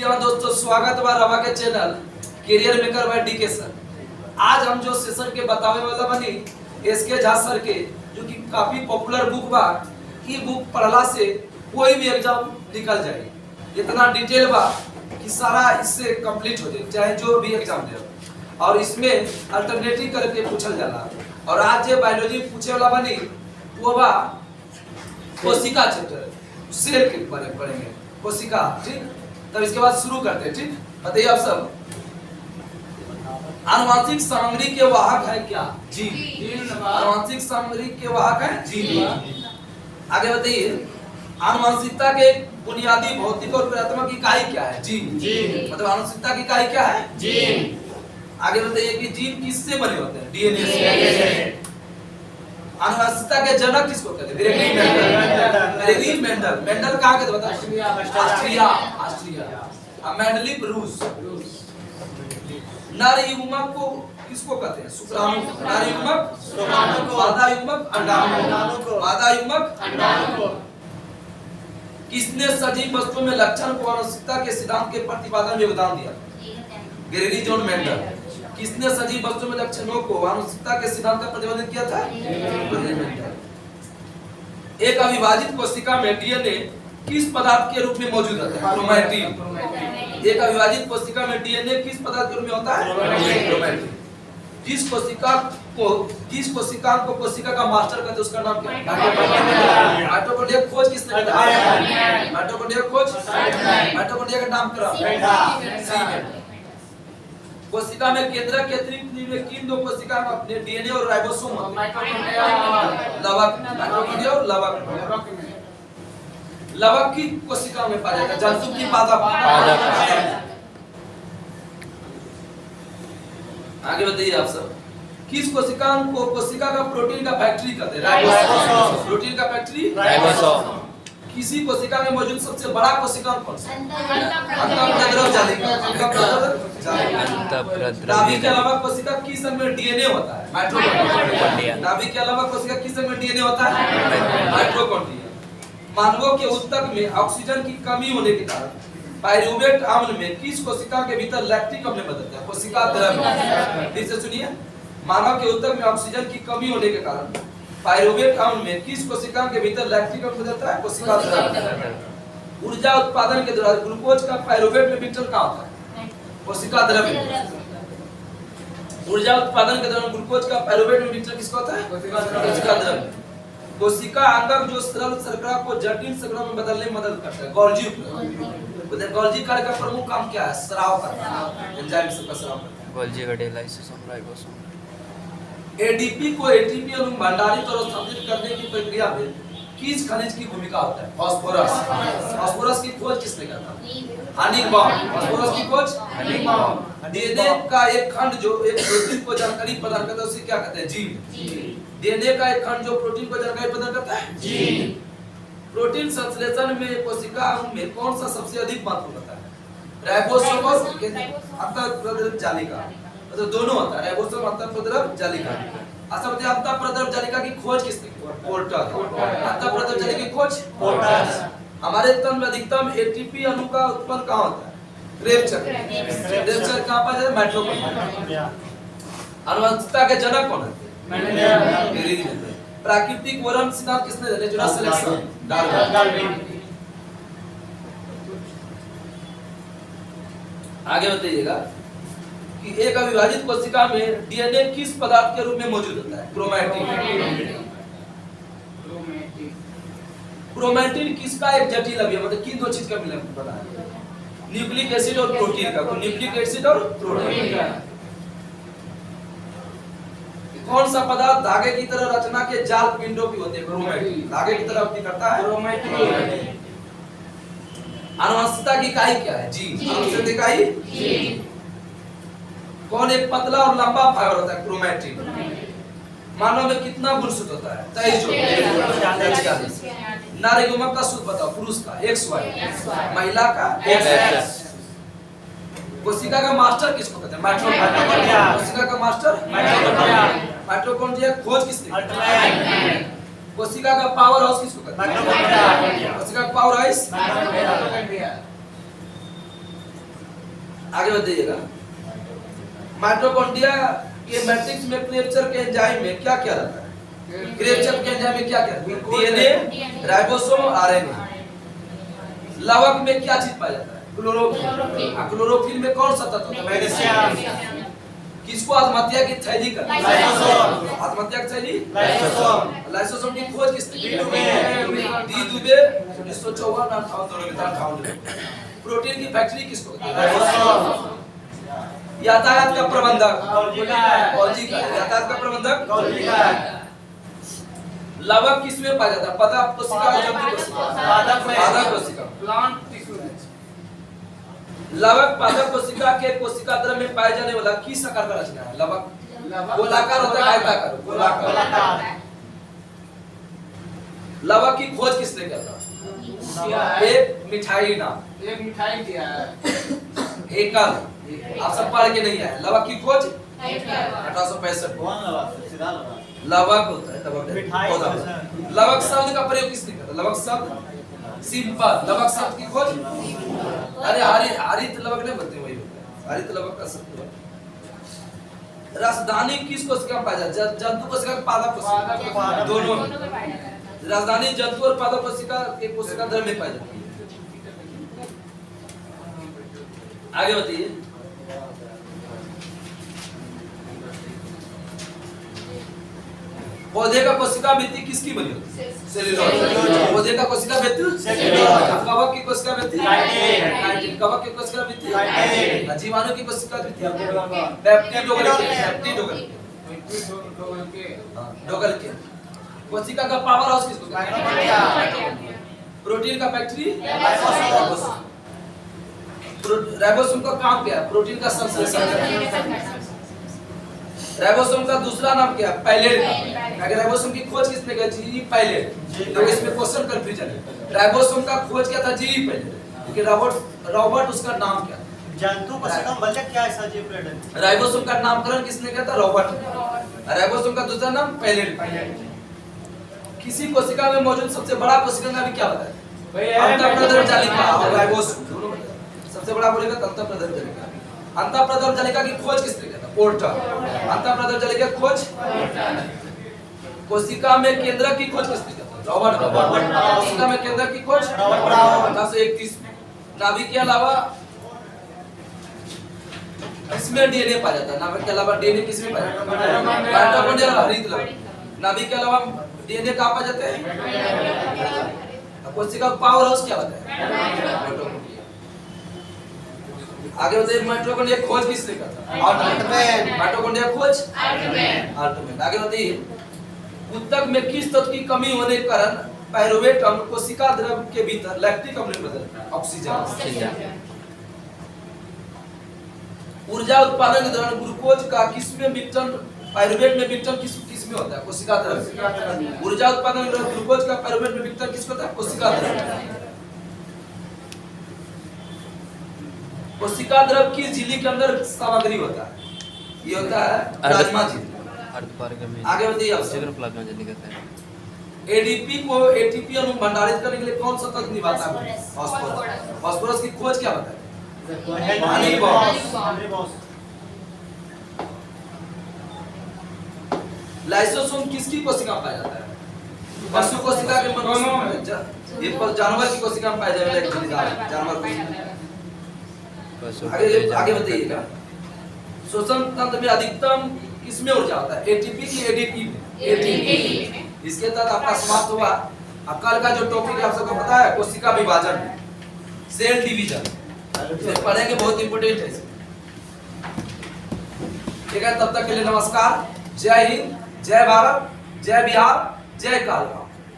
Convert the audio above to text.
दोस्तों, स्वागत बा रवा के channel career maker by DK sir. आज हम जो सेशन के बतावे वाला बनी एसके झा सर के, जो कि काफी पॉपुलर बुक बा। ई बुक पढ़ला से कोई भी एग्जाम निकल जाए, इतना डिटेल बा कि सारा इससे कंप्लीट हो जाए, चाहे जो भी एग्जाम दे। और इसमें अल्टरनेटिव करके पूछल जाला। और आज जो बायोलॉजी पूछे वाला बनी वो बा कोशिका चैप्टर, सेल के बारे में पढ़ेंगे कोशिका। ठीक, तब इसके बाद शुरू करते हैं। ठीक, बताइए आप सब, आनुवंशिक सामग्री के वाहक है क्या? जीन। आनुवंशिक सामग्री के वाहक है जीन। आगे बताइए, आनुवंशिकता के बुनियादी भौतिक और क्रियात्मक इकाई क्या है? जीन। मतलब आनुवंशिकता की इकाई क्या है? जीन। आगे बताइए कि जीन किससे बने होते हैं? डीएनए से। आनुवंशिकता के जनक किसको कहते हैं? Frederick Mendel. मेंडल कहाँ के थे बता? ऑस्ट्रिया। मेंडलिव रूस। नर युग्मक को किसको कहते हैं? शुक्राणु। नर युग्मक शुक्राणु को, मादा युग्मक अंडाणु को, मादा युग्मक अंडाणु को। किसने सजीव वस्तुओं में लक्षण को आनुवंशिकता के सिद्धांत के प्रतिपादन में योगदान दिया? Gregory John Mendel. किसने सजीव वस्तुओं में लक्षणों को आनुवंशिकता के सिद्धांत का प्रतिपादन किया था? एक अविभाजित कोशिका में डीएनए किस पदार्थ के रूप में मौजूद होता है? क्रोमैटिन। एक अविभाजित कोशिका में डीएनए किस पदार्थ के रूप में होता है? क्रोमैटिन। जिस कोशिका को कोशिका का मास्टर कहते हैं उसका नाम क्या है? माइटोकॉन्ड्रिया खोज किसने किया? माइटोकॉन्ड्रिया खोज, माइटोकॉन्ड्रिया का नामकरण। कोशिका में केंद्रक के अतिरिक्त में किन दो कोशिका में अपने डीएनए और राइबोसोम लवक, माइटोकॉन्ड्रिया और लवक। लवक की कोशिका में पाया जाता है, जंतु की पादप। आगे बताइए आप सब, किस कोशिका को कोशिका का प्रोटीन का फैक्ट्री कहते हैं? राइबोसोम। प्रोटीन का फैक्ट्री राइबोसोम। किसी कोशिका में मौजूद सबसे बड़ा कोशिका कौन सा? अंतःप्रद्रव जालिका। नाभि के अलावा कोशिका किस अंग में डीएनए होता है? माइटोकॉन्ड्रिया। नाभि के अलावा कोशिका किस अंग में डीएनए होता है? माइटोकॉन्ड्रिया। मानवों के ऊतक में ऑक्सीजन की कमी होने के कारण पाइरूवेट अम्ल में किस कोशिका के भीतर लैक्टिक अम्ल बदलता है? कोशिका द्रव्य। फिर से सुनिए, मानव के ऊतक में ऑक्सीजन की कमी होने के कारण पाइरूवेट अम्ल में किस कोशिका के भीतर लैक्टिक अम्ल बदलता है? कोशिका द्रव्य। ऊर्जा उत्पादन के दौरान ग्लूकोज का पाइरूवेट में विघटन कहाँ होता है? कोशिका द्रव्य। ऊर्जा उत्पादन के दौरान ग्लूकोज का पाइरूवेट में विघटन किसका होता है? कोशिका द्रव्य। कोशिका अंगक जो सरल शर्करा को जटिल शर्करा में बदलने में मदद करता है, गोल्जी। गोल्जी कार्य का प्रमुख काम क्या है? स्राव करना, एंजाइम का स्राव करना है। गोल्जी का डेलाइसिस राइबोसोम। एडीपी को एटीपी में भंडारित और स्थापित करने की प्रक्रिया में किस खनिज की भूमिका होता है? फास्फोरस। फास्फोरस की खोज किसने किया था? हनिंगबॉम। फास्फोरस की खोज हनिंगबॉम। डीएनए का एक खंड जो एक प्रोटीन को जानकारी प्रदान करता है उसे क्या कहते हैं? जीन। डीएनए का एक खंड जो प्रोटीन को जानकारी प्रदान करता है? जीन। प्रोटीन संश्लेषण में कोशिका में कौन सा सबसे अधिक महत्व होता है? राइबोसोम और अंतःप्रद्रव जालिका। मतलब दोनों होता है, राइबोसोम अंतःप्रद्रव जालिका। अच्छा बताइए, अंतःप्रद्रव जालिका की खोज किसने की? पोर्टर। अंतःप्रद्रव जालिका की खोज पोर्टर। हमारे तन में अधिकतम एटीपी अणु का उत्पन्न कहाँ होता है? क्रेब्स चक्र। कहाँ पाया जाता है? माइटोकॉन्ड्रिया। आनुवंशिकता के जनक कौन है? मेंडल। प्राकृतिक वर्णन सिद्धांत किसने दिया? Natural selection, Darwin. आगे बताइएगा कि एक अविभाजित कोशिका में डीएनए किस पदार्थ के रूप में मौजूद होता है? क्रोमैटिन। क्रोमैटिन किसका एक जटिल अवयव, मतलब किन दो चीज का मिलन बना है? न्यूक्लिक एसिड और प्रोटीन का। न्यूक्लिक एसिड और प्रोटीन का। कौन सा पदार्थ धागे की तरह रचना के जाल पिंडों की होते हैं? क्रोमैटिन। धागे की तरह अपनी करता है क्रोमैटिन। आनुवंशिकता की इकाई क्या है? जीन। आनुवंशिकता की इकाई जीन। कौन एक पतला और लंबा फाइबर होता है? क्रोमैटिन। मानव में कितना गुणसूत्र होता है? 23। नर युग्मक का सूत्र बताओ, पुरुष का XY, महिला का XX। कोशिका का मास्टर किसको कहते हैं? माइटोकॉन्ड्रिया। कोशिका का मास्टर माइटोकॉन्ड्रिया। माइटोकॉन्ड्रिया खोज किसने? कोशिका का पावर हाउस किसको कहते हैं? कोशिका का पावर हाउस। आगे बताइएगा। माइटोकॉन्ड्रिया के मैट्रिक्स में क्रिएचर के एंजाइम में क्या क्या रहता है? क्रिएचर के एंजाइम में क्या क्या? DNA, ribosome, RNA. लवक में क्या चीज पाया जाता है? क्लोरोफिल। क्लोरोफिल में कौन सा तत्व होता है? मैग्नीशियम। किसको आत्महत्या की थैली का? लाइसोसोम। आत्महत्या की थैली? लाइसोसोम। लाइसोसोम की खोज किसने की? डी दुबे 1954 58। प्रोटीन की फैक्ट्री किसको कहते हैं? राइबोसोम। यातायात का प्रबंधक? गॉल्गी का। यातायात का प्रबंधक? गॉल्गी का। लवक किसमें पाया जाता है? पादप कोशिका या जंतु कोशिका? पादप कोशिका। Plant tissue. लवक पादप कोशिका के कोशिका द्रव्य में पाए जाने वाला किस आकार का रचना है? लवक गोलाकार होता है, आयताकार? गोलाकार। लवक की खोज किसने किया था? एक मिठाई नाम। एक मिठाई दिया है। एकल। आप सब पढ़ के नहीं आए। लवक की खोज 1865। लवक होता है लवक। लवक शब्द का प्रयोग किसने किया था? लवक शब्द सिंपल। लवक शब्द की खोज अरे हरित लवक नहीं बोलते, वही होता है हरित लवक का शब्द। राजधानी किस कोशिका में पाया जाता है? जंतु कोशिका, पादप कोशिका, दोनों। राजधानी जंतु और पादप कोशिका के कोशिका द्रव्य में पाई जाती है। आगे बताइए। पौधे का कोशिका भित्ति किसकी बनी होती है? सेल्यूलोज। पौधे का कोशिका भित्ति सेल्यूलोज। कवक की कोशिका भित्ति काइटिन। कवक की कोशिका भित्ति जीवाणु की कोशिका भित्ति डोगल के। कोशिका का पावर हाउस किसको कहते हैं? प्रोटीन का फैक्ट्री राइबोसोम। राइबोसोम का काम क्या है? प्रोटीन का संश्लेषण। राइबोसोम का दूसरा नाम क्या है? पैलेट का। अगर राइबोसोम की खोज किसने की? जी पैलेट। तो इसमें क्वेश्चन कंफ्यूजन है। राइबोसोम का खोज क्या था? जी पैलेट। क्योंकि रॉबर्ट उसका नाम क्या? जंतु कोशिका मतलब क्या ऐसा जी पैलेट? राइबोसोम का नामकरण किसने किया था? रॉबर्ट। राइबोसोम का दूसरा नाम पैलेट। किसी कोशिका में मौजूद सबसे बड़ा कोशिका का भी क्या होता है? अंतःप्रदर्भ जालिका और राइबोसोम। सबसे बड़ा बोलेगा तो अंतःप्रदर्भ जालिका। अंतःप्रदर्भ जालिका की खोज किसने किया था? पोर्टर। अंतःप्रदर्भ जालिका की खोज। कोशिका में केंद्रक की खोज किसने किया था? रॉबर्ट। कोशिका में केंद्रक की खोज 1831। नाभिक के अलावा इसमें डीएनए पाया जाता है। नाभिक के अलावा डीएनए किसमें पाया जाता है? माइटोकॉन्ड्रिया और हरित लवक। नाभिक के अलावा डीएनए कहां पाए जाते हैं? कोशिका का पावर हाउस क्या होता है? आगे बताइए। माइटोकॉन्ड्रिया खोज किसने किया था? आर्टमैन। माइटोकॉन्ड्रिया खोज आर्टमैन। आगे बताइए। ऊतक में किस तत्व की कमी होने के कारण पायरुवेट अम्ल कोशिका द्रव्य के भीतर लैक्टिक अम्ल में बदलता है? ऑक्सीजन। ऊर्जा उत्पादन के दौरान ग्लूकोज का किसमें विघटन? पायरुवेट में विघटन किसमें होता है? कोशिका द्रव्य। ऊर्जा उत्पादन के दौरान ग्लूकोज का पायरुवेट में विघटन किसको होता है? कोशिका द्रव्य। कोशिका द्रव्य की झिल्ली के अंदर सामग्री होता है, ये होता है प्लाज्मा झिल्ली। आगे बताइए आप। प्लाज्मा झिल्ली कहते हैं। एडीपी को एटीपी अणु भंडारित करने के लिए कौन सा तत्व निभाता है? फास्फोरस। फास्फोरस की खोज क्या बताए? लाइसोसोम किसकी कोशिका में पाया जाता है? पशु कोशिका के मनुष्य ये जानवर की कोशिका में पाया जाने वाला एक झिल्लीदार जानवर कोशिका। आगे बताइएगा। श्वसन तंत्र में अधिकतम किसमें ऊर्जा होता है? एटीपी की एडीपी में? एटीपी। इसके तहत आपका समाप्त हुआ। अब कल का जो टॉपिक है आप सबको पता है? कोशिका विभाजन, सेल डिवीजन। इसे पढ़ेंगे, बहुत इंपॉर्टेंट है। ठीक है, तब तक के लिए नमस्कार। जय हिंद, जय भारत, जय बिहार, जय काल।